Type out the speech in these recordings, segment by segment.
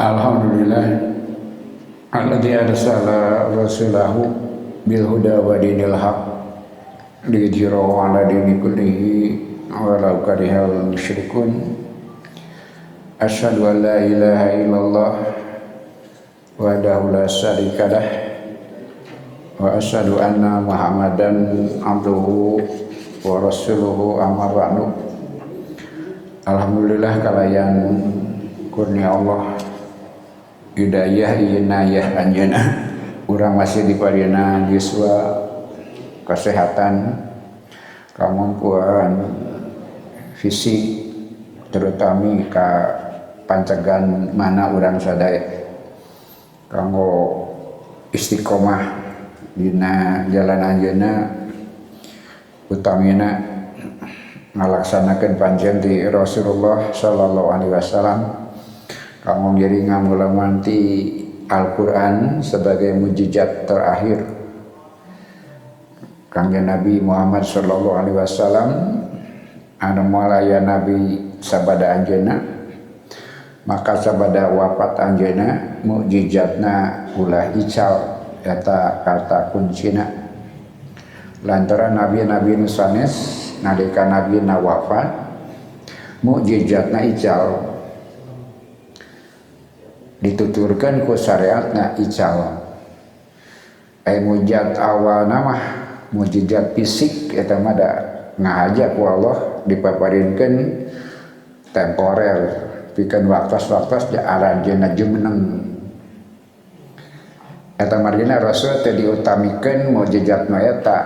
Alhamdulillah alladzi arsala rasulahu bil huda wa dinil haq liyudhhirahu 'ala dini kullihi walau karihal musyrikun. Asyhadu an la ilaha illallah wahdahu la syarikalah wa asyhadu anna Muhammadan abduhu wa rasuluhu amma ba'du. Alhamdulillah kalayan kurnia Allah hidayah inayah anjeunna urang masih diparieuna yuswa kesehatan kemampuan fisik terutama ka pancegan mana urang sadaya kanggo istiqomah dina jalan anjeunna utamina ngalaksanakeun panjang di Rasulullah sallallahu alaihi wasallam kamu jadi ngamulaman ti Al-Quran sebagai mujizat terakhir kangen Nabi Muhammad sallallahu alaihi wasallam anu malaya Nabi sabada anjeunna maka sabada wafat anjeunna mujizatna ulah ical eta kata kuncina lantaran nabi-nabi nu sanes nalika nabi na wafat mujizatna ical dituturkan ku syariatna ical mujizat awal nama mujizat fisik eta mah da ngahaja ku Allah dipaparinkeun temporer pikeun waktos-waktos ja aranjeunna jumeneng eta margina rasul teh diutamikeun mujizatna eta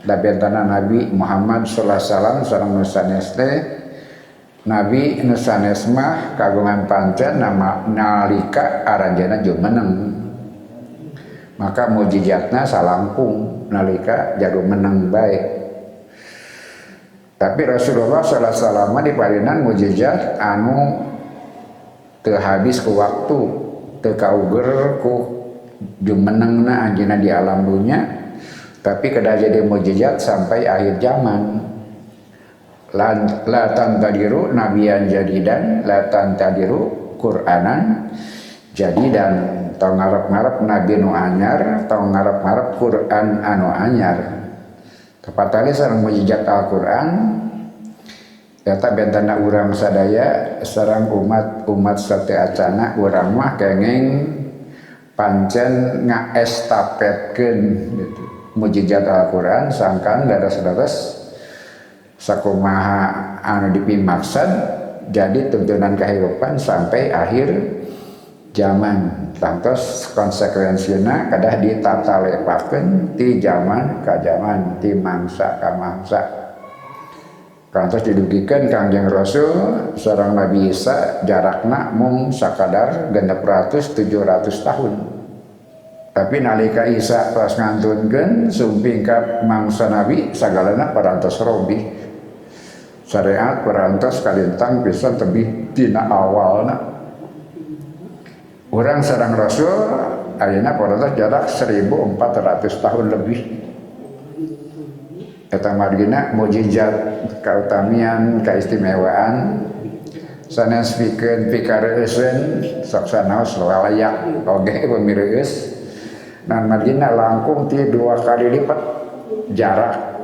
da bentana Nabi Muhammad sallallahu alaihi wasallam sareng nu sanes teh Nabi nu sanes mah kagungan pancen nama nalika aranjeunna jumeneng maka mujizatna salangkung nalika jago meneng bae. Tapi Rasulullah sallallahu alaihi wasallam diparinan mujizat anu teu habis ku waktu teu kauger ku jumenengna anjeunna di alam dunya tapi kedah jadi mujizat sampai akhir zaman. La tantadiru nabiyan jadidan la tantadiru Qur'anan jadidan tong ngarep-ngarep nabi nu anyar tong ngarep-ngarep Qur'an anu anyar tepatali sareng mujizat Al-Qur'an eta bentana urang sadaya sareng umat sateacana urang mah kenging pancen ngaestafetkeun gitu mujizat Al-Qur'an sangkan dados-dados sakumaha anu dipimaksad jadi tuntunan kehidupan sampai akhir zaman tantos konsekuensina kadah ditata lepakeun ti zaman ka zaman ti mangsa ka mangsa kantos didugikeun Kangjeng Rasul sareng Nabi Isa jarakna mung sakadar 600-700 tahun tapi nalika Isa pas ngantunkeun sumping ka mangsa Nabi sagalana parantos robih syariat perantos kalintang bisa tebih dina awalna urang sareng Rasul ayeuna parantos jarak 1400 tahun lebih eta margina mujizat kautamian kaistimewaan sanes pikeun pikareuseun sok sanaos layak oge pamireueus dan margina langkung ti 2 kali lipat jarak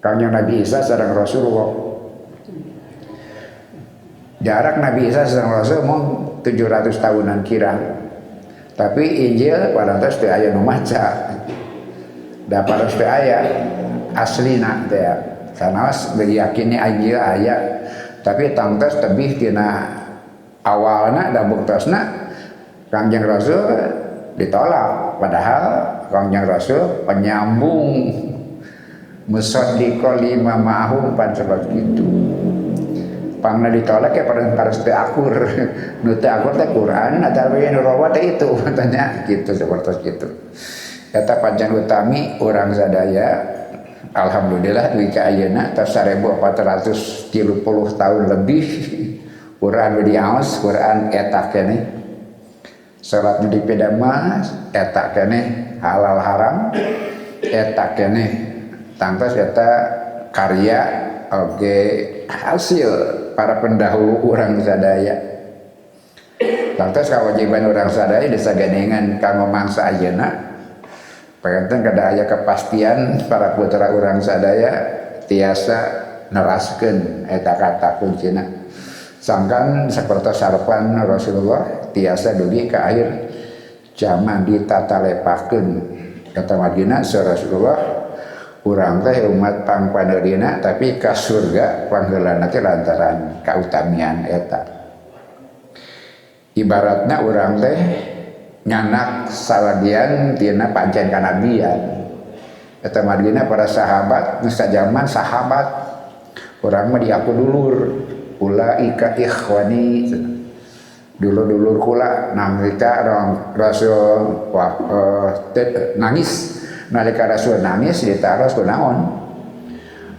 Kangjeng Nabi Isa sareng Rasulullah. Jarak Nabi Isa sareng Rasul mung 700 tahunan kirang. Tapi Injil parantos teu aya nu maca. Da parantos teu aya aslina teh. Sanaos diyakini Injil aya, tapi tangtos tebih tina awalna da buktosna Kangjeng Rasul ditolak padahal Kangjeng Rasul penyambung musaddiqo lima ma'hum pan sebab itu pangna ditolak ya paras teu akur nu teu akur teh Quran atawa nu rawa teh itu katanya gitu seperti itu eta pancen utami urang sadaya alhamdulillah duwi ka ayeuna tos 1430 tahun lebih Quran diaos Quran eta keneh salat di pedama eta keneh halal haram eta keneh tangtos eta karya oge hasil para pendahulu urang sadaya lantas kewajiban orang sadaya disagandengan kanggo mangsa ayeuna panganten kada aya kepastian para putra orang sadaya tiasa neraskeun eta kata kuncina sangkan sapertos sarpan Rasulullah tiasa dugi ka akhir zaman ditatalepakeun kata Madinah Rasulullah urang teh umat pangpaneurina tapi ka surga panggeulana teh lantaran kautamian eta ibaratna urang teh nyanak salagian tina pancen kanabian eta Madinah para sahabat nu sajaman sahabat urang mah diaku dulur ulaika ikhwani dulur-dulur kula nalika Rasul nangis nalika Rasul nangis ditaros kunaon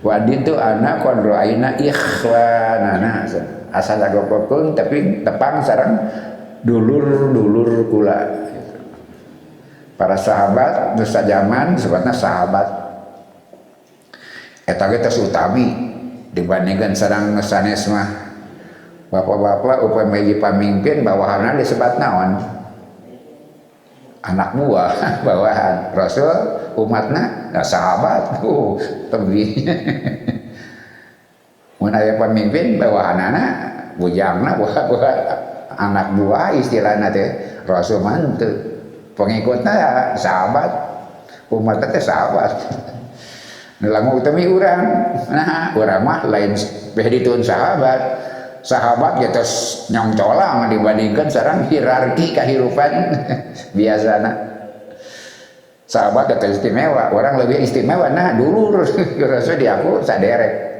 waditu ana qad ra'aina ikhwanana asal agopkeun tapi tepang sareng dulur-dulur kula para sahabat nu sajaman sebutna sahabat eta ge tos utami dibandingkan sareng sanes mah bapak-bapak upami pamimpin bawahanna disebut naon anak buah bawahan Rasul umatna sahabat tebi mun aya pamimpin bawahanana bujangna buah anak buah istilahna teh Rasul mah teu pengikutna sahabat umatna teh sahabat lamun utami urang nah urang mah lain beh dituun sahabat ya terus nyongcolang dibandingkan sareng hierarki kahirupan biasana sahabat eta istimewa orang lebih istimewa nah dulur Rasul diaku saderek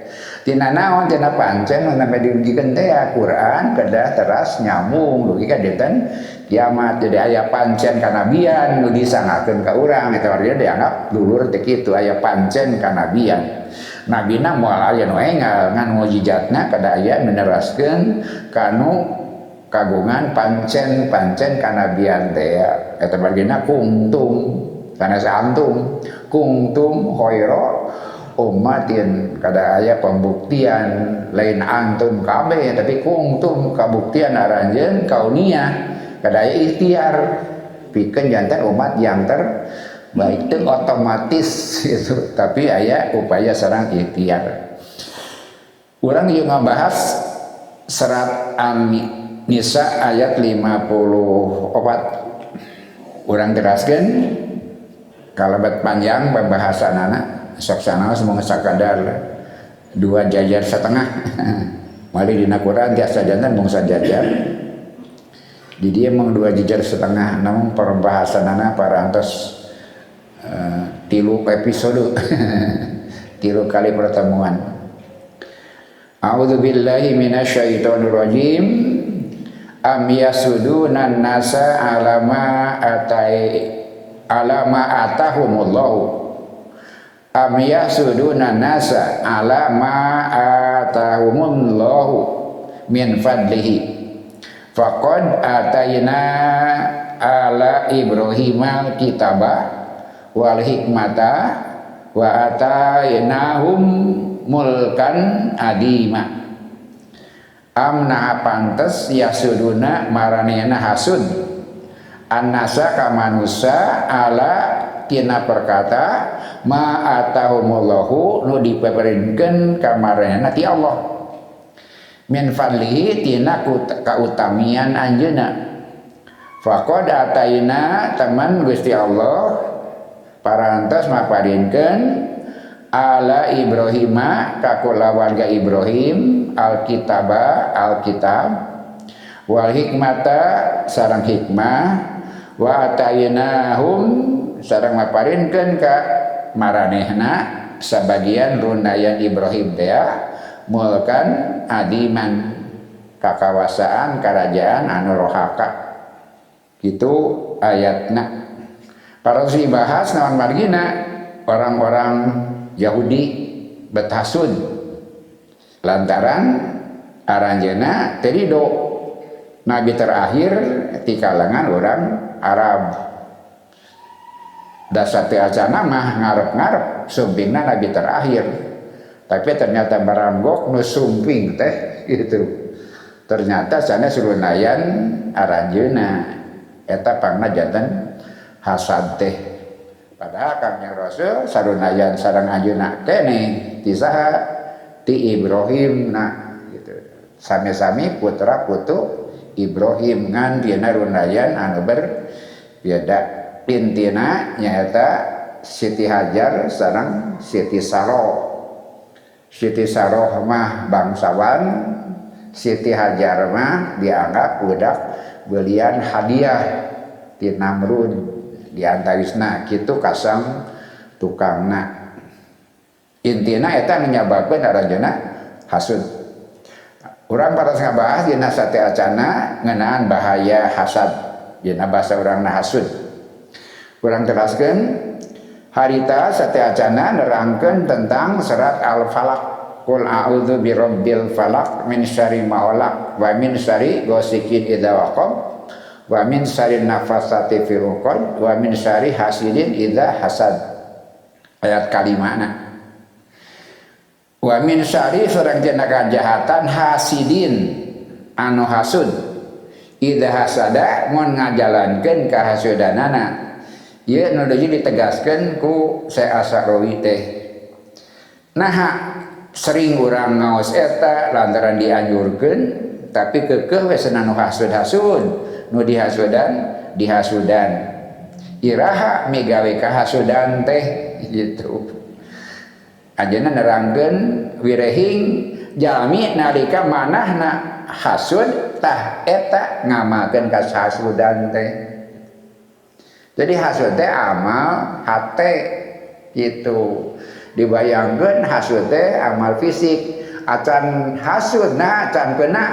tina naon tina pancen sampai diujikan teh Quran kedah teras nyambung dugi ka dinten kiamat jadi aya pancen kanabian nu disangakeun ka urang eta artinya dianggap dulur teh kitu aya pancen kanabian nabina moal aya nu engal ngan mujizatna kada aya meneraskeun kanu kagungan pancen kanabian teh eta bagina kuntum kana saantum kuntum khaira ummatin kada aya pembuktian lain antum kabeh tapi kuntum kabuktian aranjeun kauniyah kada aya ikhtiar pikeun janten umat yang terbaik itu otomatis gitu tapi aya upaya sareng ikhtiar urang ieu ngabahas serat An-Nisa ayat 54 urang teraskeun kalabat panjang pembahasanana sok sanaos mung sakadar 2 jajar setengah mali dina Quran tiasa janten mung sajajar di dia mung 2 jajar setengah namun pembahasanana parantos 3 episode 3 kali pertemuan A'udzubillahi minasyaitonir rajim am yasudunan nasa alama atahumullahu am yasuduna nasa ala ma atahumullahu min fadlihi faqad atayna ala ibrahima kitaba wal hikmata wa atainahum mulkan adima am na pantes yasuduna maranehna hasud annasa ka manusia ala tina perkata ma atahumullahu nu dipaparinkeun ka maranehna ti Allah min fadlihi tina kautamian anjeunna faqad ataina teman Gusti Allah parantos maparinkeun ala Ibrahima ka kulawarga Ibrahim alkitab wal hikmata sareng hikmah wa atainahum sareng maparinkeun ka maranehna sabagian rundayan Ibrahim teh mulkan adiman kakawasaan kerajaan anu rohaka kitu ayatna para dibahas naon margina orang-orang Yahudi bethasud lantaran aranjeuna teu ridho nabi terakhir di kalangan orang Arab dasar teh acana mah ngarep-ngarep sumpingna nabi terakhir tapi ternyata baranggok nu sumping teh gitu ternyata sana surunayan aranjeuna eta pangna janten hasad teh. Padahal Kangjeng Rasul sarunayan sareng anjeunna keneh ti saha ti Ibrahim gitu. Sami-sami putra putu Ibrahim ngan dina runayan anu berbeda. Intina nyaeta Siti Hajar sareng Siti Saroh. Siti Saroh mah bangsawan, Siti Hajar mah dianggap budak belian hadiah ti Namrud diantawisna kitu kasam tukangna. Intina eta menyebabkan aranjeuna hasud. Urang paras ngabahas dina sate acana ngeunaan bahaya hasad dina basa urangna hasud. Urang teraskeun harita sate acana nerangkeun tentang serat Al-Falaq. Qul a'udzu birabbil falaq min syarri ma khalaq wa min syarri ghasiqin idza waqab wa min syarri nafasati fil 'uqad wa min syarri hasidin idza hasad. Ayat kalimana. Wa min syarri sareng tina kajahatan hasidin anu hasud idza hasada mun ngajalankeun kahasudanana. Ieu nu ditegaskeun ku Syekh Asy'ari teh. Nah, sering urang ngaos eta lantaran dianjurkeun tapi keukeuh we cenah nu hasud-hasud, nu dihasudan. Iraha migawe kahasudan teh gitu. Anjeunna nerangkeun wirehing jalmi nalika manahna hasud tah eta ngamakeun kasasudan teh. Jadi hasud teh amal hate gitu. Dibayangkeun hasud teh amal fisik. Acan hasudna acan kena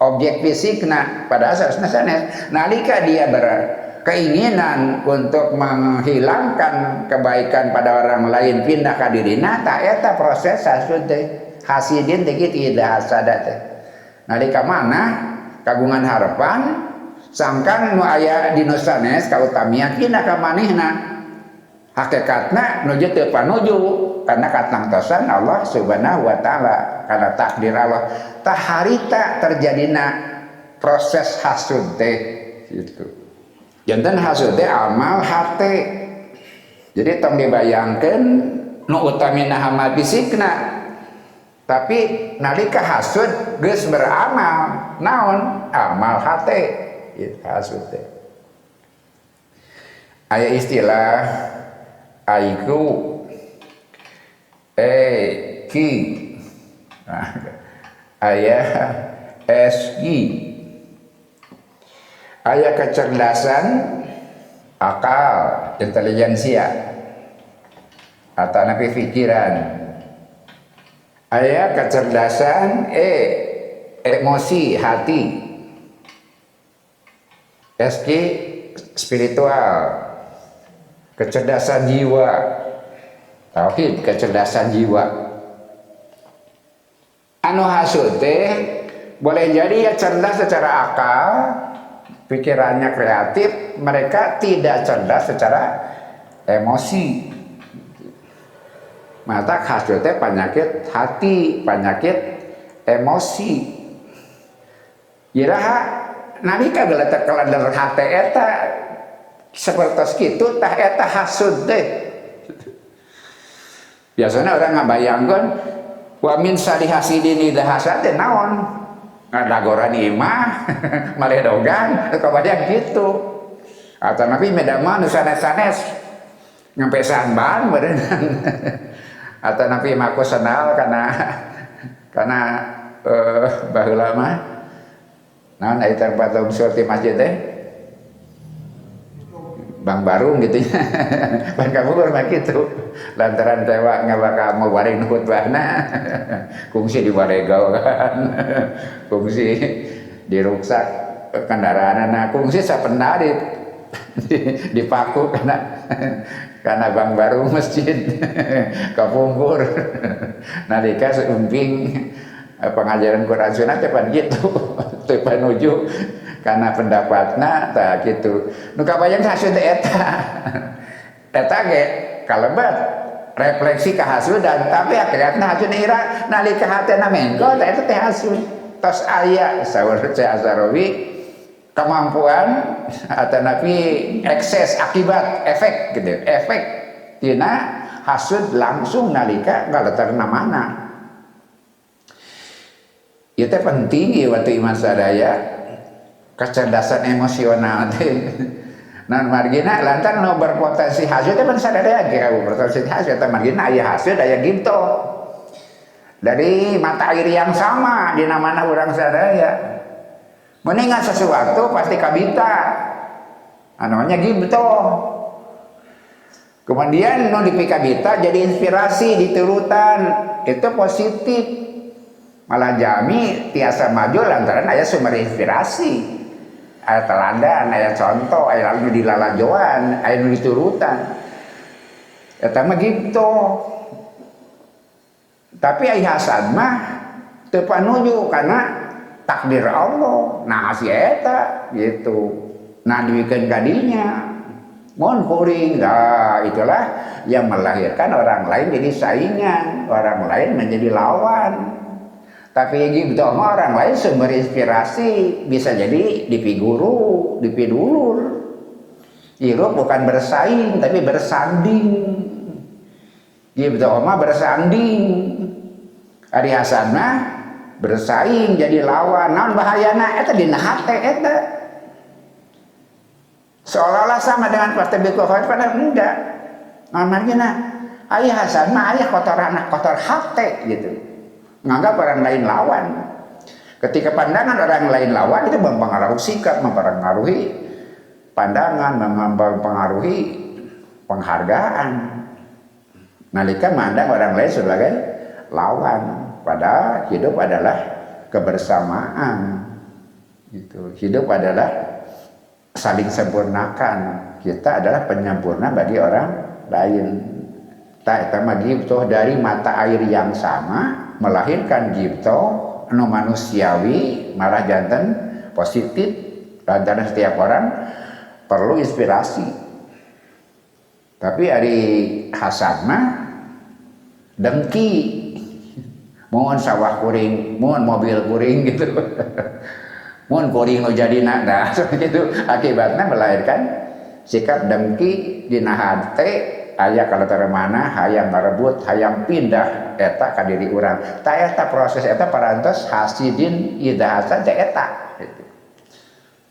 objek fisikna padahal sanesna sanes. Nalika dia berkeinginan untuk menghilangkan kebaikan pada orang lain pindah ka dirina tah eta proses hasud teh. Hasidin teh kitu ida hasada teh. Nalika mana kagungan harapan sangkan nu aya dina sanes kautamian pindah ka manehna. Hakikatna nuju teu panuju karena katangtosan Allah Subhanahu wa taala karena takdir Allah. Tah harita terjadina proses hasud teh gitu. Janten hasud teh amal hate. Jadi tong dibayangkeun nu utamina amal fisikna. Tapi nalika hasud geus beramal naon? Amal hate. Hasud teh. Aya istilah IQ EQ aya SQ aya kecerdasan akal intelijensia atau napi pikiran aya kecerdasan emosi hati SQ spiritual kecerdasan jiwa tauhid kecerdasan jiwa anu hasud teh boleh jadi ya cerdas secara akal pikirannya kreatif mereka tidak cerdas secara emosi mata hasud teh penyakit hati penyakit emosi iraha nalika geletek kelandar hate eta sepertos kitu tah eta hasud teh. Biasana orang ngabayangkeun wa min syarri hasidin idza hasad teh naon? Ngadagoran imah, maledogan, kabayang kitu. Atau nabi medama nu sanes-sanes ngampesan ban berenang. Atau nabi maku senal kana baheula mah naon aya tempat surti masjid teh Bang Barung gitu ya. Pan kabur mah kitu. Lantaran tewa ngabaka mau bareng khutbahna. Kungsi di baregawan. Kungsi di ruksak kendaraanna. Kungsi sapenda dipaku karena Bang Barung masjid kapungkur. Nalika seumping pengajaran Quran Sunnah tepan gitu. Tepan nuju karena pendapatna tah gitu nu kabayang hasud eta ge kalebat refleksi ka hasudan tapi akhirna hasud ira nalika hatena mengko tah eta teh hasud tos aya saur Syekh Asharowi kemampuan atau nabi ekses akibat efek gitu, efek tina hasud langsung nalika ngaletarna mana. Ieu teh penting ieu waktu iman sadaya kecerdasan emosional teh. Nah margina lantaran nu berpotensi hasud teh pan sadaya ge berpotensi hasud teh margina aya hasud aya gitu. Dari mata air yang sama di mana urang sadaya. Meningat sesuatu pasti kabita. Namanya gitu. Kemudian nu dipikabita jadi inspirasi diturutan itu positif. Malah jami tiasa maju lantaran aya sumber inspirasi, aya teladan, aya contoh, aya lalu dilalajoan, aya nu diturutan. Eta mah gitu. Tapi aya hasad mah teu panuju karena takdir Allah. Nah si eta gitu. Nah dibikeun kadinya. Mohon kuring, nah itulah yang melahirkan orang lain jadi saingan, orang lain menjadi lawan. Tapi gitu orang lain sumber inspirasi bisa jadi dipiguru, dipidulur. Hirup bukan bersaing tapi bersanding. Gitu bersanding. Ari Hasan mah bersaing jadi lawan. Naon bahayana eta dina hate eta. Seolah-olah sama dengan partai Bikohot padahal enggak. Namanya aya Hasan mah aya kotor hate gitu. Menganggap orang lain lawan. Ketika pandangan orang lain lawan itu mempengaruhi sikap, mempengaruhi pandangan, mempengaruhi penghargaan. Nalika mandang orang lain sebagai lawan, padahal hidup adalah kebersamaan. Gitu. Hidup adalah saling sempurnakan. Kita adalah penyempurna bagi orang lain. Tak gitu dari mata air yang sama melahirkan gitu anu manusiawi malah janten positif lantaran setiap orang perlu inspirasi. Tapi ari Hasan mah dengki, mohon sawah kuring, mohon mobil kuring gitu, mohon kuring nu jadina, nah seperti itu akibatnya melahirkan sikap dengki dina hate. Aya kalau mana hayang ngarebut, hayang pindah eta ka diri urang. Ta eta proses eta parantos hasidin idza hasad eta.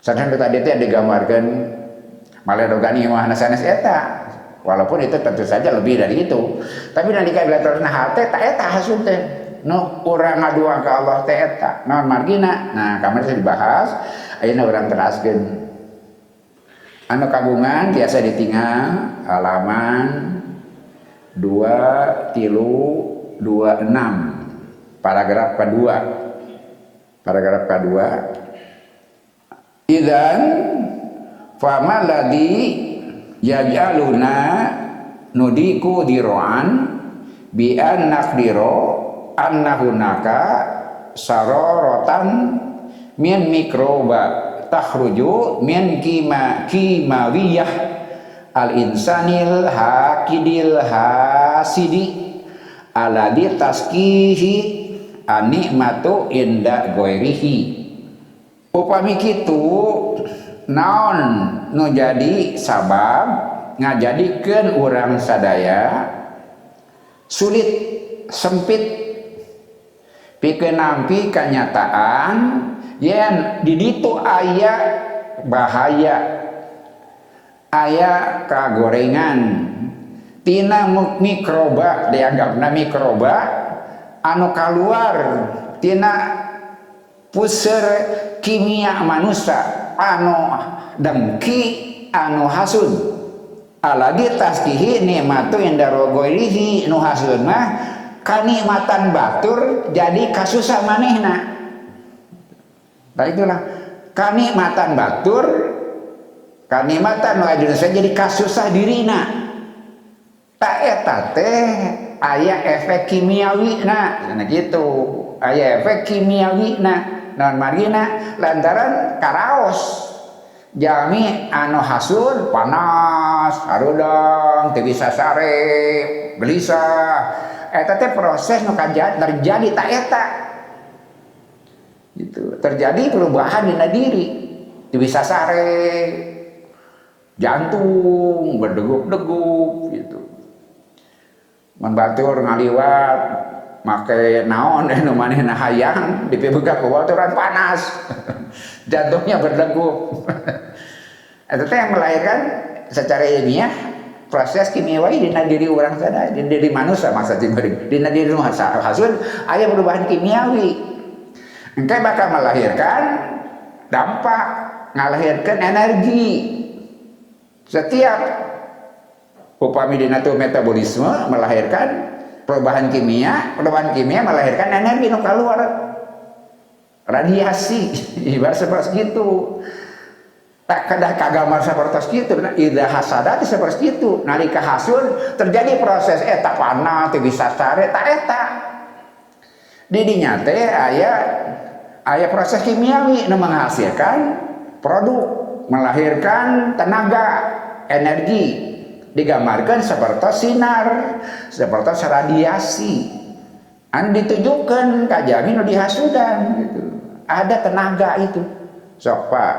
Sadan tadi teh digambarkeun maledogani mah sanes eta. Walaupun itu tentu saja lebih dari itu. Tapi nalika bilaturna hate ta eta hasud teh. No urang ngadua ka Allah teh eta. Naon margina? Nah, kamari dibahas ayeuna urang teraskeun. Anu kagungan biasa ditinggal halaman 2-3-26 paragraf kedua. Paragraf kedua. Idzan fama ladzi yaj'aluna nudiku diroan bi an naqdiro annahunaka sararatan min mikroba takhruju min kimawiyah al insanil hakidil hasidi alladhi taskihi anikmatu inda goirihi. Upami kitu naon nu jadi sabab ngajadikeun urang sadaya sulit sempit pikeun nampi kanyataan yen di ditu aya bahaya, aya kagorengan tina mikroba, dianggapna mikroba anu kaluar tina puseur kimia manusia anu dengki anu hasud alagi taskihi nikmatu indaro goirihi nu hasud mah kanikmatan batur jadi kasusah manehna. Nah itulah kanikmatan batur, kanikmatan nu Indonesia jadi kasusah dirina. Tak eta teh aya efek kimiawina, nah gitu. Aya efek kimiawina, naon margina lantaran karaos. Jami anu hasud panas, harudang, teu bisa sare, gelisah. Eta teh proses nu terjadi tak eta. Itu terjadi perubahan di diri, bisa sare, jantung berdegup-degup gitu. Membatur ngaliwat make naon nu manehna hayang dipibuga ku baturan panas. Jantungnya berdegup. Itu teh yang melahirkan secara ilmiah proses kimiawi di diri orang sadaya, di diri manusia maksudnya di diri hasil aya perubahan kimiawi. Engke bakal melahirkan dampak, ngalahirkan energi. Setiap upami dina tu metabolisme melahirkan perubahan kimia melahirkan energi nu keluar. Radiasi, ibarat seperti itu. Tak kadah kagamar seperti itu. Ida hasada seperti itu. Nalika hasil terjadi proses eta panah teu bisa sare tak eta. Di dinya teh aya proses kimiawi nu menghasilkan produk, melahirkan tenaga, energi, digambarkan seperti sinar, seperti radiasi. An ditujukan ka jami nu dihasudan gitu. Ada tenaga itu. Sok Pak,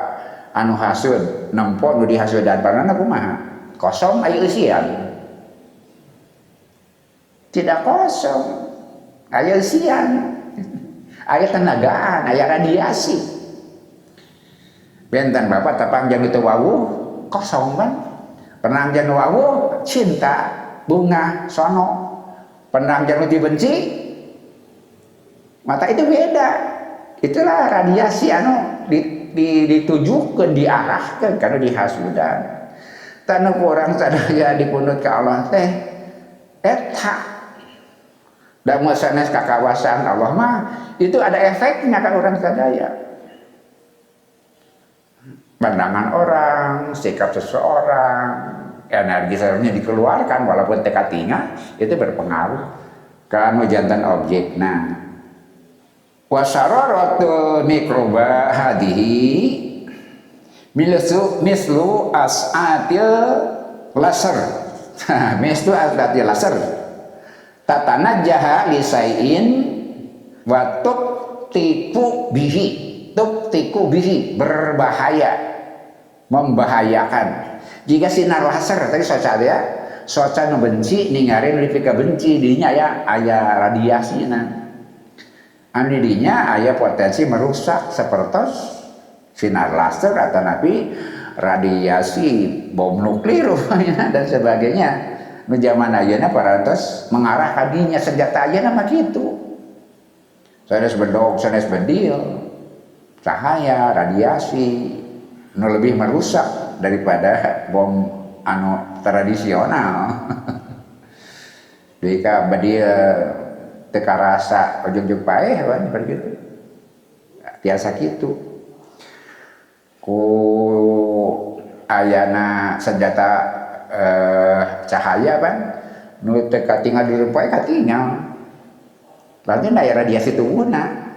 anu hasud nempo nu dihasudan panana kumaha? Kosong aya isian. Tidak kosong. Aya isian. Aya tenagaan, aya radiasi. Benten Bapak tapangjang itu wawuh kosong kan. Penangjang wawuh cinta, bunga, sono. Penangjang dibenci mata itu beda. Itulah radiasi anu ditujukan, diarahkan karena dihasudan. Tanu orang sadaya dipunut ke Allah teh eta da sanes kakawasan Allah mah itu ada efeknya kan orang sadaya. Pandangan orang, sikap seseorang, energi seharusnya dikeluarkan walaupun teka tinggal itu berpengaruh kan jantan objekna. Wasararatu mikroba hadihi mislu as'atil laser. Mislu as'atil laser. Tatanajjaha lisaiin wa tubtiku bihi berbahaya, membahayakan. Jika sinar laser tadi soca nu benci ningarin lipika benci dinya ya aya radiasina. Anu dinya aya potensi merusak seperti sinar laser atau nabi radiasi bom nuklir dan sebagainya. Nu zaman ayeuna parantos mengarah kadinya senjata ayeuna mah kitu. Sanes bedog, sanes bedil. Cahaya, radiasi nu lebih merusak daripada bom anu tradisional. Jika bedil teka rasa ujung-ujung paeh kan begitu. Biasa kitu. Ku ayana senjata cahaya kan nu teu katingal di rumpai katingal berarti aya radiasi tubuhna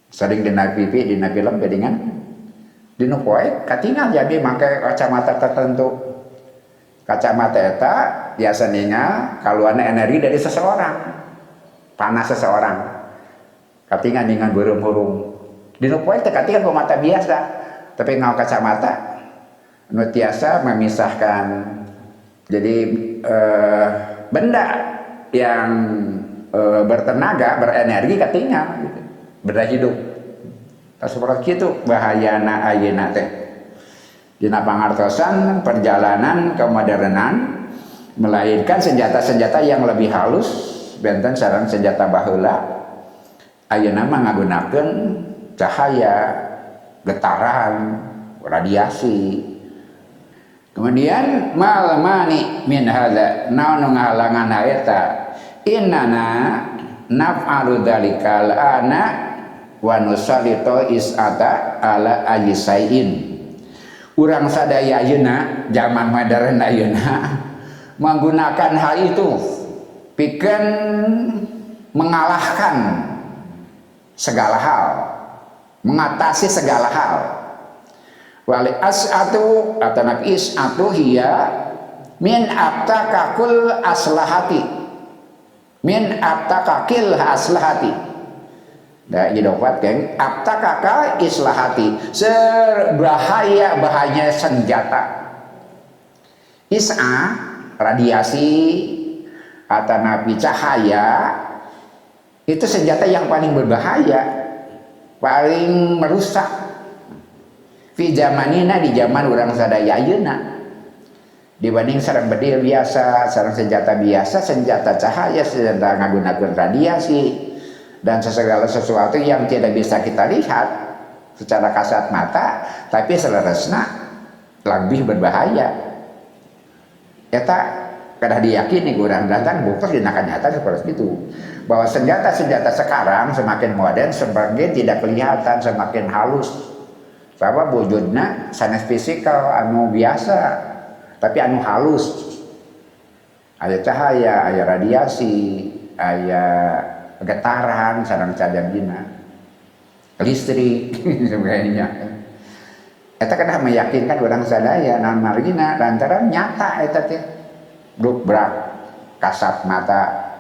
sering dina pipi dina film bedingan dina poe katingal jadi make kacamata tertentu kacamata eta biasa ningal kaluarna energi dari seseorang panas seseorang katingal ningal burung-burung dina poe teu katingal ku mata biasa tapi ngau kacamata nu tiasa memisahkan jadi benda yang bertenaga berenergi katingal gitu. Benda hidup seperti itu bahayana ayeuna teh dina pangartosan perjalanan kemodernan melahirkan senjata-senjata yang lebih halus benten sareng senjata baheula ayeuna mah ngagunakeun cahaya getaran radiasi. Kemudian malamani min hadza naon ngahalangan eta innana naf'alu dzalikal ana wa nusallitu is'ata ala ajisaiin. Urang sadaya ayeuna zaman modern ayeuna menggunakan hal itu pikeun mengalahkan segala hal, mengatasi segala hal. Wali as'atu atau nabi is'atu hiya min abtakakul aslahati min abtakakil aslahati da idofat geng aptakaka islahati bahaya senjata is'a radiasi atau nabi cahaya itu senjata yang paling berbahaya, paling merusak fi zamanina di zaman orang sadaya ayeuna dibanding sareng bedil biasa, sareng senjata biasa, senjata cahaya, senjata nggunakeun radiasi dan segala sesuatu yang tidak bisa kita lihat secara kasat mata tapi seleresna lebih berbahaya. Eta kada diyakini kurang datang bukti dina nyata seperti itu bahwa senjata-senjata sekarang semakin modern semakin tidak kelihatan, semakin halus sabab wujudna sanes fisikal anu biasa tapi anu halus, aya cahaya, aya radiasi, aya getaran sareng cadangina listrik sebagainya. Eta kada meyakinkan orang sadaya naon margina lantaran nyata eta teh bluk-brak kasat mata.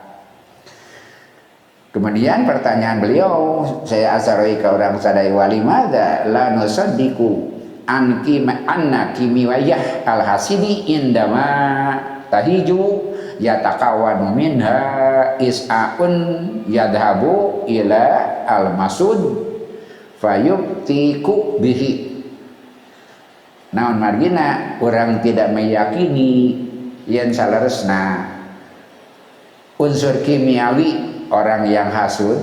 Kemudian pertanyaan beliau saya asaroi ke orang sadaya walimada la nusaddiqu anna kimiwayah al-hasidi indama tahiju yatakawanu minha is'aun yadhabu ila al-masud fayubtiku bihi. Naon margina orang tidak meyakini yen saleresna unsur kimiawi orang yang hasud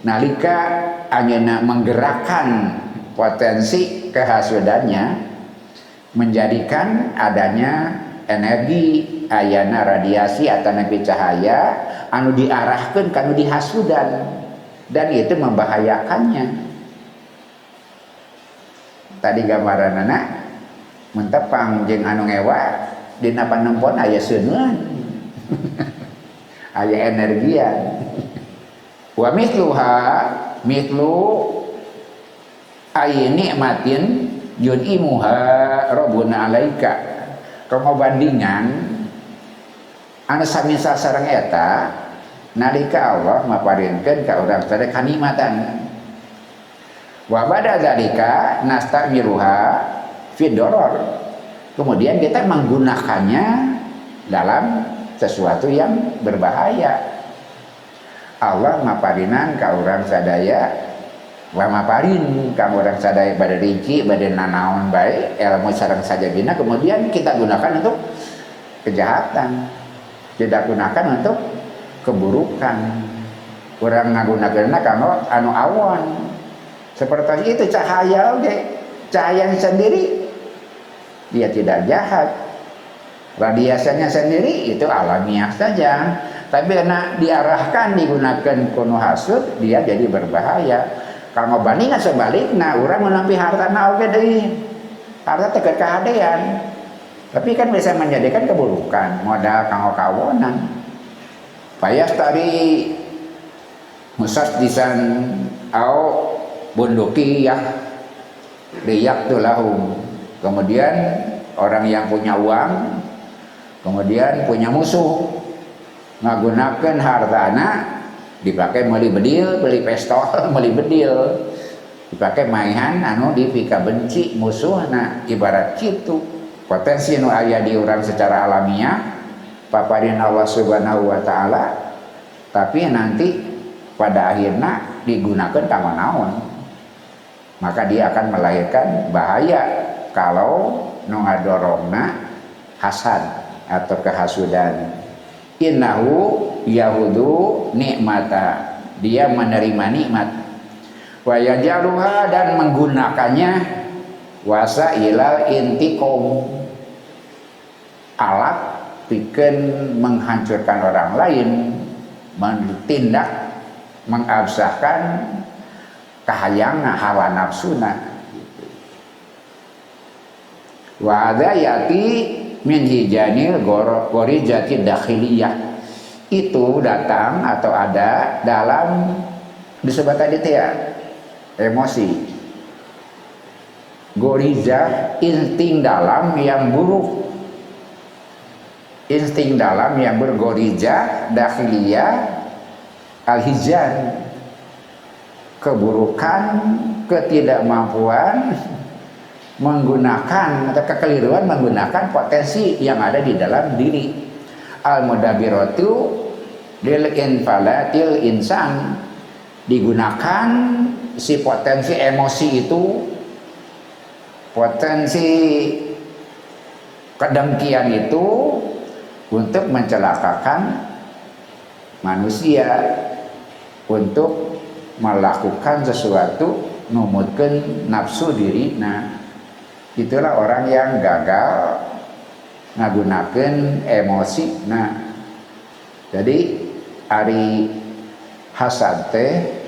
nalika anjeunna menggerakkan potensi kehasudannya menjadikan adanya energi ayana radiasi atau nabi cahaya anu diarahkan kanu dihasudan dan itu membahayakannya. Tadi gambaranana mentepang jeung anu ngewa dina panempon aya seuneuan aya energian wa mithlu ay nikmatin yunimuha rabbuna alaika komo bandingan anu samisa sareng eta nalika Allah maparinkeun ka urang sadaya kanikmatan wa bada zalika nastamiruha fi doror kemudian kita menggunakannya dalam sesuatu yang berbahaya. Allah maparinan ka urang sadaya wa maparin ka urang sadaya bade rinci bade nanaon bae ilmu sareng sajabina kemudian kita gunakan untuk kejahatan, tidak gunakan untuk keburukan. Urang ngagunakeunna kanggo anu awon. Seperti itu cahaya oge. Cahaya sendiri dia tidak jahat. Radiasinya sendiri itu alamiah saja. Tapi karena diarahkan digunakan kuno hasud dia jadi berbahaya. Kalau bandingan sebaliknya orang menampi hartana oge deui. Harta teu kahadean. Tapi kan bisa menjadikan keburukan, modal kanggo kawonan. Payas tadi musasdisan au bundukiyah riyak tulahum. Kemudian orang yang punya uang, kemudian punya musuh, ngagunakeun hartana dipakai meuli bedil, beli pistol, meuli bedil, dipakai mainan anu dipika benci musuhna, ibarat kitu. Potensi nu aya di urang secara alamiah paparin Allah Subhanahu wa taala, tapi nanti pada akhirnya digunakan kanggo naon. Maka dia akan melahirkan bahaya kalau nu ngadorongna hasad atau kehasudan. Innahu yahudu nikmata, dia menerima nikmat. Wa yajaluha, dan menggunakannya wasa ilal intiqom, alat pikeun menghancurkan orang lain, menindak mengabsahkan kahayangna hawa nafsuna. Wa adayati min hijanil gorijati dakhiliyah, itu datang atau ada dalam disebut tadi ya emosi goriza, insting dalam yang buruk, insting dalam yang bergoriza dakhiliyah al-hijan, keburukan, ketidakmampuan menggunakan atau kekeliruan menggunakan potensi yang ada di dalam diri. Al-mudabiratu lil infalatil insan, digunakan si potensi emosi itu, potensi kedengkian itu untuk mencelakakan manusia, untuk melakukan sesuatu numutkeun nafsu diri. Nah, itulah orang yang gagal ngagunakeun emosi. Nah, jadi ari hasad teh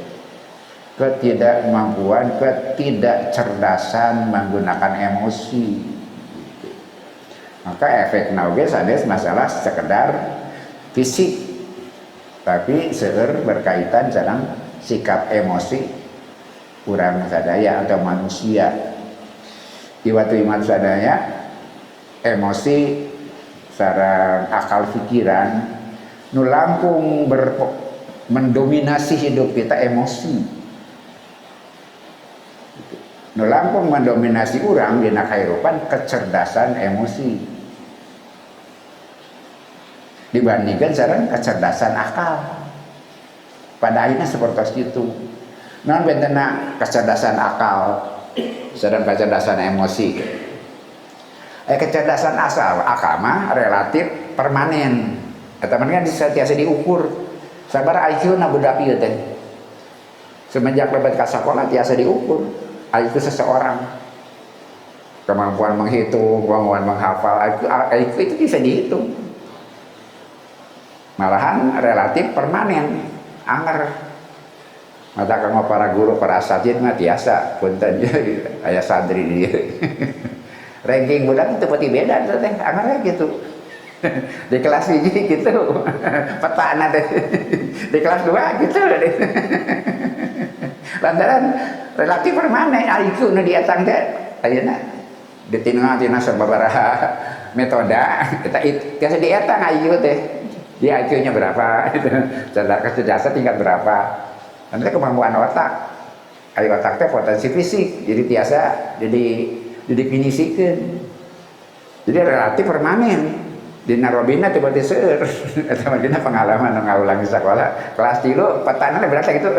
ketidakmampuan, ketidakcerdasan menggunakan emosi. Maka efek nauge sanes masalah sekedar fisik, tapi seueur berkaitan dengan sikap emosi urang sadaya atau manusia. Di waktu iman sadaya emosi sareng akal pikiran nu langkung mendominasi hidup kita emosi. Nu langkung mendominasi urang dina kahirupan kecerdasan emosi dibandingkan sareng kecerdasan akal. Pada akhirnya seperti itu. Non bentena kecerdasan akal sareng kecerdasan emosi. Kecerdasan akal mah relatif permanen. Eta mah kan tiasa diukur. Sabar IQ na budak ieu teh. Semenjak lebat ka sakola tiasa diukur IQ seseorang. Kemampuan menghitung, kemampuan menghafal, IQ itu bisa dihitung. Malahan relatif permanen, anger. Mata kanggo para guru, para asatid mah tiasa punten aya santri dia. Ranking budak itu pasti beda tuh teh, angernya gitu. Di kelas 1 gitu. Petana teh. Di kelas 2 gitu deh. Lantaran relatif permanen IQ nu dietang teh ayeuna ditina sababaraha metoda kita tiasa dietang IQ teh. Dia IQ-nya berapa, kecerdasan tingkat berapa. Nanti kemampuan otak, otak teh potensi fisik, jadi tiasa didefinisikan. Jadi relatif permanen. Dina robina tiba-tiba seueur. Eta mah dina pengalaman ngaulangi sekolah kelas 3 petana berarti gitu.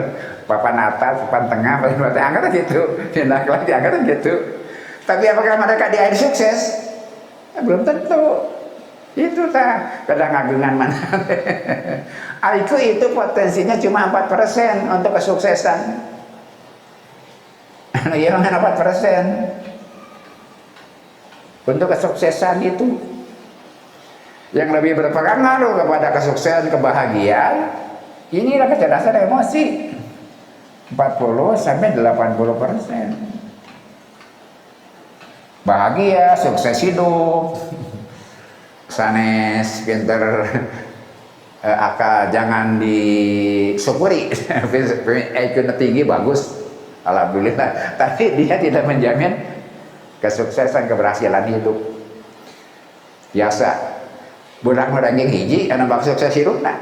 Papan atas, papan tengah, papan bawah angkatan gitu. Dina kelas diangkatan gitu. Tapi apakah mereka di akhir sukses? Belum tentu. Itu tak kadang ngagungan mana. IQ itu potensinya cuma 4% untuk kesuksesan. Iya, 4%. Untuk kesuksesan itu yang lebih berpengaruh kepada kesuksesan, kebahagiaan, inilah kecerdasan emosi. 40 sampai 80%. Bahagia, sukses hidup. Sanes pinter akal jangan disyukuri. IQ tinggi bagus, alhamdulillah, tapi dia tidak menjamin kesuksesan, keberhasilan hidup. Biasa budak ranking hiji karena bak sukses hidupna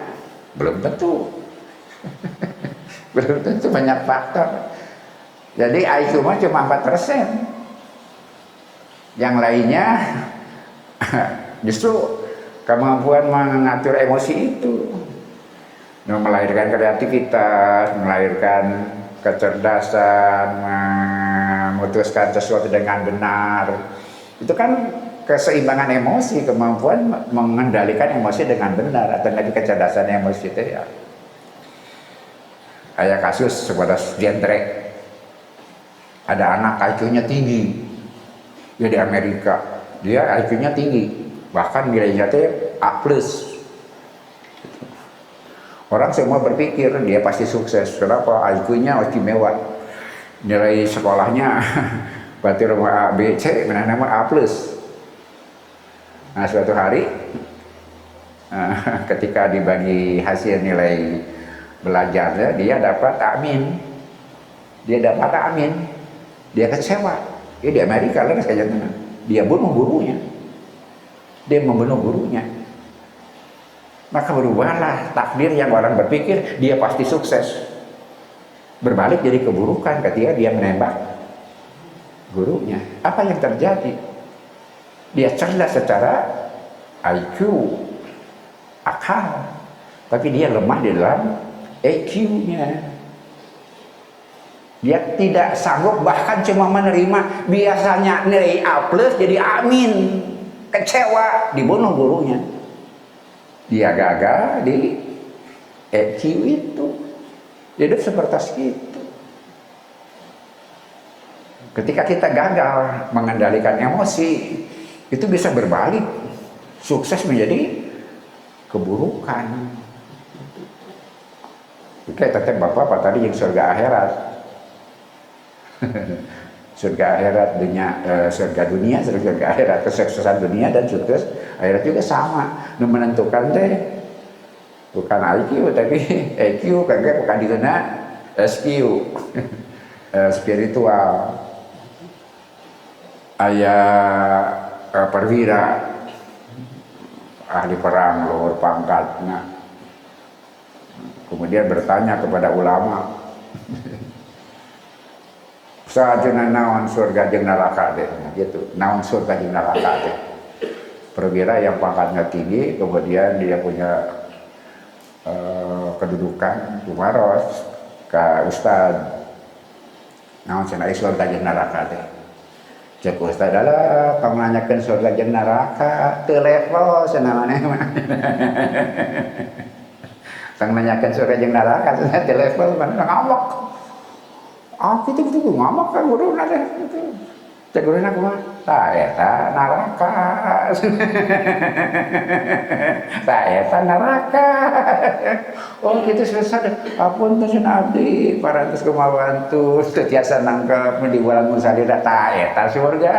belum tentu. Belum tentu, banyak faktor. Jadi IQ mah cuma 4%. Yang lainnya justru kemampuan mengatur emosi itu, melahirkan kreativitas, melahirkan kecerdasan, memutuskan sesuatu dengan benar. Itu kan keseimbangan emosi, kemampuan mengendalikan emosi dengan benar, atau lagi kecerdasan emosi itu ya. Kayak kasus sebuah genre, ada anak IQ-nya tinggi, dia di Amerika, dia IQ-nya tinggi. Bahkan nilainya teh A+. Orang semua berpikir dia pasti sukses. Kenapa? IQ-nya istimewa. Nilai sekolahnya berarti rumah A, B, C, nama A+. Nah, suatu hari ketika dibagi hasil nilai belajarnya, dia dapat amin. Dia kecewa. Dia di Amerika lah kayaknya. Dia bunuh gurunya. Maka berubahlah takdir yang orang berpikir dia pasti sukses. berbalik jadi keburukan ketika dia menembak gurunya. Apa yang terjadi? Dia cerdas secara IQ, akal, tapi dia lemah di dalam EQ-nya. Dia tidak sanggup bahkan cuma menerima, biasanya nilai A plus jadi amin, kecewa, dibunuh gurunya. Dia gagal di EQ itu. Hidup seperti itu. Ketika kita gagal mengendalikan emosi, itu bisa berbalik, sukses menjadi keburukan. Oke, tetap Bapak tadi yang surga akhirat. Surga akhirat surga dunia, surga akhirat, kesuksesan dunia dan sukses akhirat juga sama. Menentukan teh bukan IQ tapi EQ, kagak bukan dikena SQ. Spiritual. Perwira, ahli perang, luhur pangkatnya, kemudian bertanya kepada ulama, sajeuna naon surga jeung neraka teh, gitu. Naon surga jeung neraka teh. Perwira yang pangkatnya tinggi, kemudian dia punya kedudukan kumaros ka ustad. Naon cenah surga jeung neraka teh. Cek ustad adalah panganyakeun surga jeung neraka teu level cenah maneh mah. Tang nanyakeun surga jeung neraka teu level maneh ngambek. Ah kitu ngambek ka guruna teh. Cek guruna kumaha? Tah eta neraka. Tah eta neraka. Oh kitu susah deh. Apunten cenah abdi, parantos kumaha bantu teu tiasa nangkep di bulan musalida tah eta surga.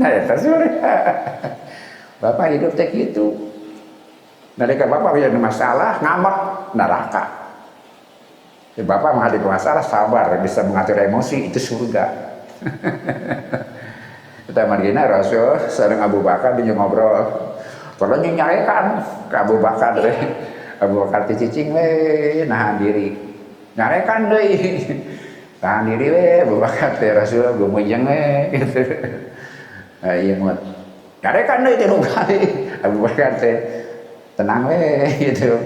Nah eta surga. Bapak hidup teh kitu. Nalika Bapak punya masalah ngambek neraka. Bapak menghadapi masalah sabar, bisa mengatur emosi, itu surga. Kita margina Rasul sareng Abu Bakar dia ngobrol. Kalau nyarekan ke Abu Bakar deh. Abu Bakar cicing we nahan diri. Nyarekan deui. Tahan diri we Abu Bakar teh Rasul gumujeng we gitu. Ieu mah. Nyarekan deui teh kali. Abu Bakar teh tenang we gitu.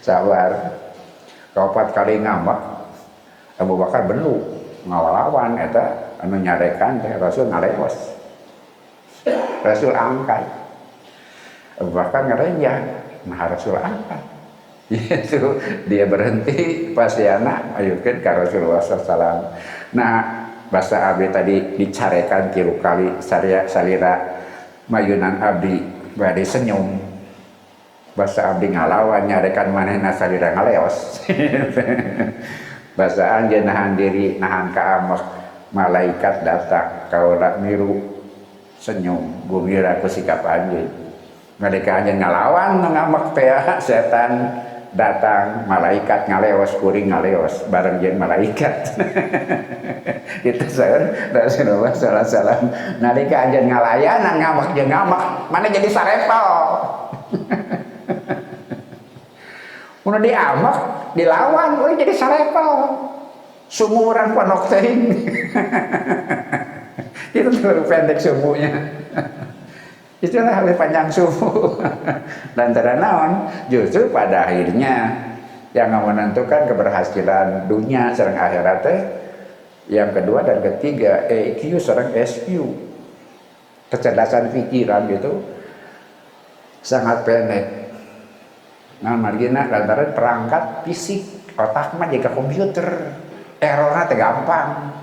Sabar. Kaopat kali ngambek Abu Bakar benu ngawalawan eta anu nyarekan teh Rasul ngaleos. Rasul angkat. Abu Bakar ngarenjang, nah Rasul angkat. Itu dia berhenti pasiana ayukeun ka Rasulullah sallallahu. Nah, bahasa abdi tadi dicarekan tilu kali salira mayunan abdi bade senyum. Bahasa abdi ngalawan nyarekan manehna salira ngaleos. Bahasa anjeun nahan diri, nahan kaamek, malaikat datang kaula niru senyum gembira ku sikap anjeun. Nalika anjeun ngalawan ngamek teh setan datang, malaikat ngaleos, kuring ngaleos bareng jeung malaikat. Kitu saeur Rasulullah sallallahu alaihi wasallam. Nalika anjeun ngalayanan ngamek jeung ngamek, mana jadi sarepel. Mun diamak, dilawan, urang jadi sarepel. Sumuran ponok teuing. Itu terlalu pendek sumunya. Itulah lebih panjang sumu. Dan naon, justru pada akhirnya yang menentukan keberhasilan dunia sareng akhirat teh yang kedua dan ketiga EQ sareng SQ. Kecerdasan pikiran gitu sangat pendek. Nah, margina lantaran perangkat fisik, otak mah jika komputer, errornya teh gampang.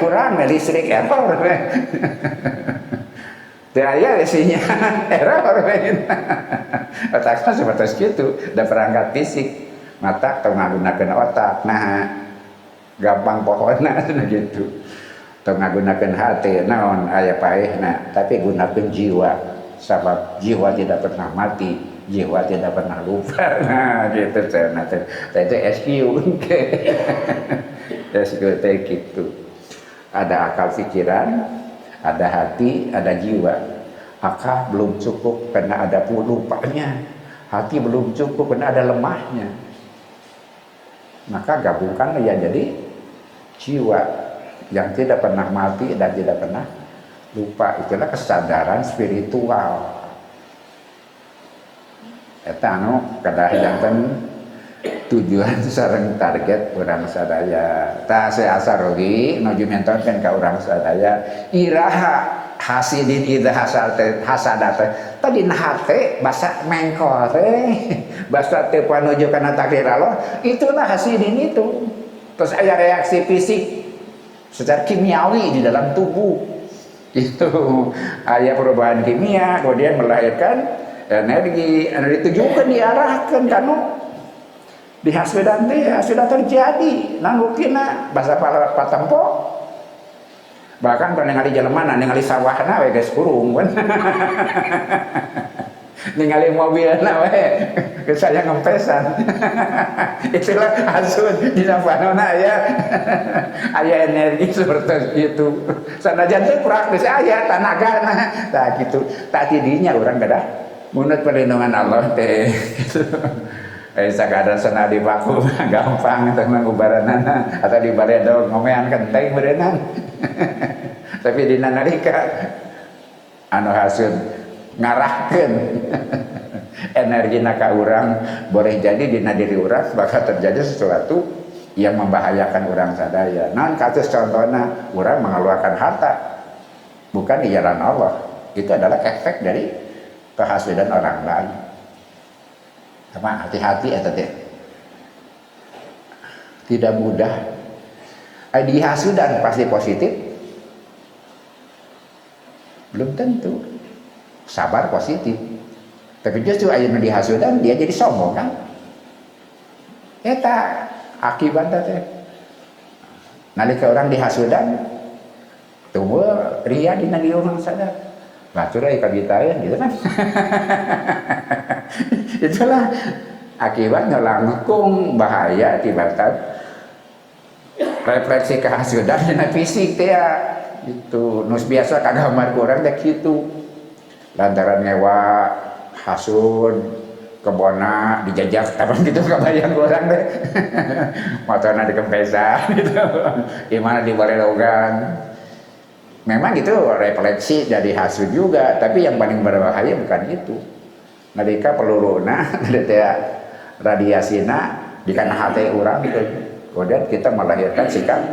Kurang listrik error. Teu aya lesinya error. Otakna seperti itu, da perangkat fisik. Mata teu ngagunakeun otak. Nah, gampang pohonna gitu. Teu ngagunakeun hati, naon aya paehna, tapi gunakeun jiwa. Sebab jiwa tidak pernah mati, jiwa tidak pernah lupa. Nah gitu cenah teh. Itu SQ. SQ teh gitu. Ada akal pikiran, ada hati, ada jiwa. Akal belum cukup karena ada lupanya. Hati belum cukup karena ada lemahnya. maka gabungkan ya jadi jiwa yang tidak pernah mati dan tidak pernah lupa. Itulah kesadaran spiritual. Eta anu kedah janten tujuan sareng target urang sadaya. Tah seasar oge nuju mentorkeun ka urang sadaya iraha hasidin idza hasadat tadi hate basa mengkor basa teu panuju kana takdir Allah, itulah hasidin itu. Terus ada reaksi fisik secara kimiawi di dalam tubuh itu, ada perubahan kimia kemudian melahirkan energi ditujukan diarahkan kanu dihasudan teh sudah terjadi nanggukina bahasa patempo bahkan kalau ningali jelema ningali sawahna we geus kurung kan ningali mobilna we geus saya ngempesan itulah hasud di sampana ya aya energi seperti itu sanajan teh praktis aya tanagana tah kitu tah tidinya urang gadah munut perlindungan Allah teh sakadar sana di baku gampang teh ngubaranana atau di baredo ngomean kenteng berenang tapi dina nalika anu hasud ngarahkeun energina ka urang boleh jadi dina diri urang bakal terjadi sesuatu yang membahayakan urang sadaya. Naon kasus contohna urang mengeluarkan harta bukan di jalan Allah, itu adalah efek dari kehasudan orang lain. Sama hati-hati eta teh. Tidak mudah. Dihasudan pasti positif? Belum tentu. Sabar positif. Tapi justru ayeuna dihasudan dia jadi sombong kan? Eta akibatna teh. Nalika orang dihasudan tuh ria dina diri urang sadar. Batur aya kabitaeun gitu kan. Itulah akibatnya langkung bahaya tibatan refleksi kehasudan dina fisik teh ya. Itu nus biasa kagambar urang teh kitu. Lantaran nyewa hasud kebona dijajak apa gitu kabayang urang teh. Motorna dikempesan gitu. Gimana di barelogan. Memang itu refleksi dari hasud juga, tapi yang paling berbahaya bukan itu. Nalika peluruna teh radiasina di kana hati urang gitu. Kemudian kita melahirkan sikap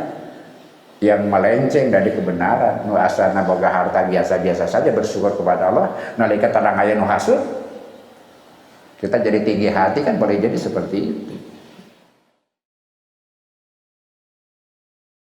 yang melenceng dari kebenaran. Nu asana boga harta biasa-biasa saja bersyukur kepada Allah, nalika tadang aya nu hasud kita jadi tinggi hati kan boleh jadi seperti itu.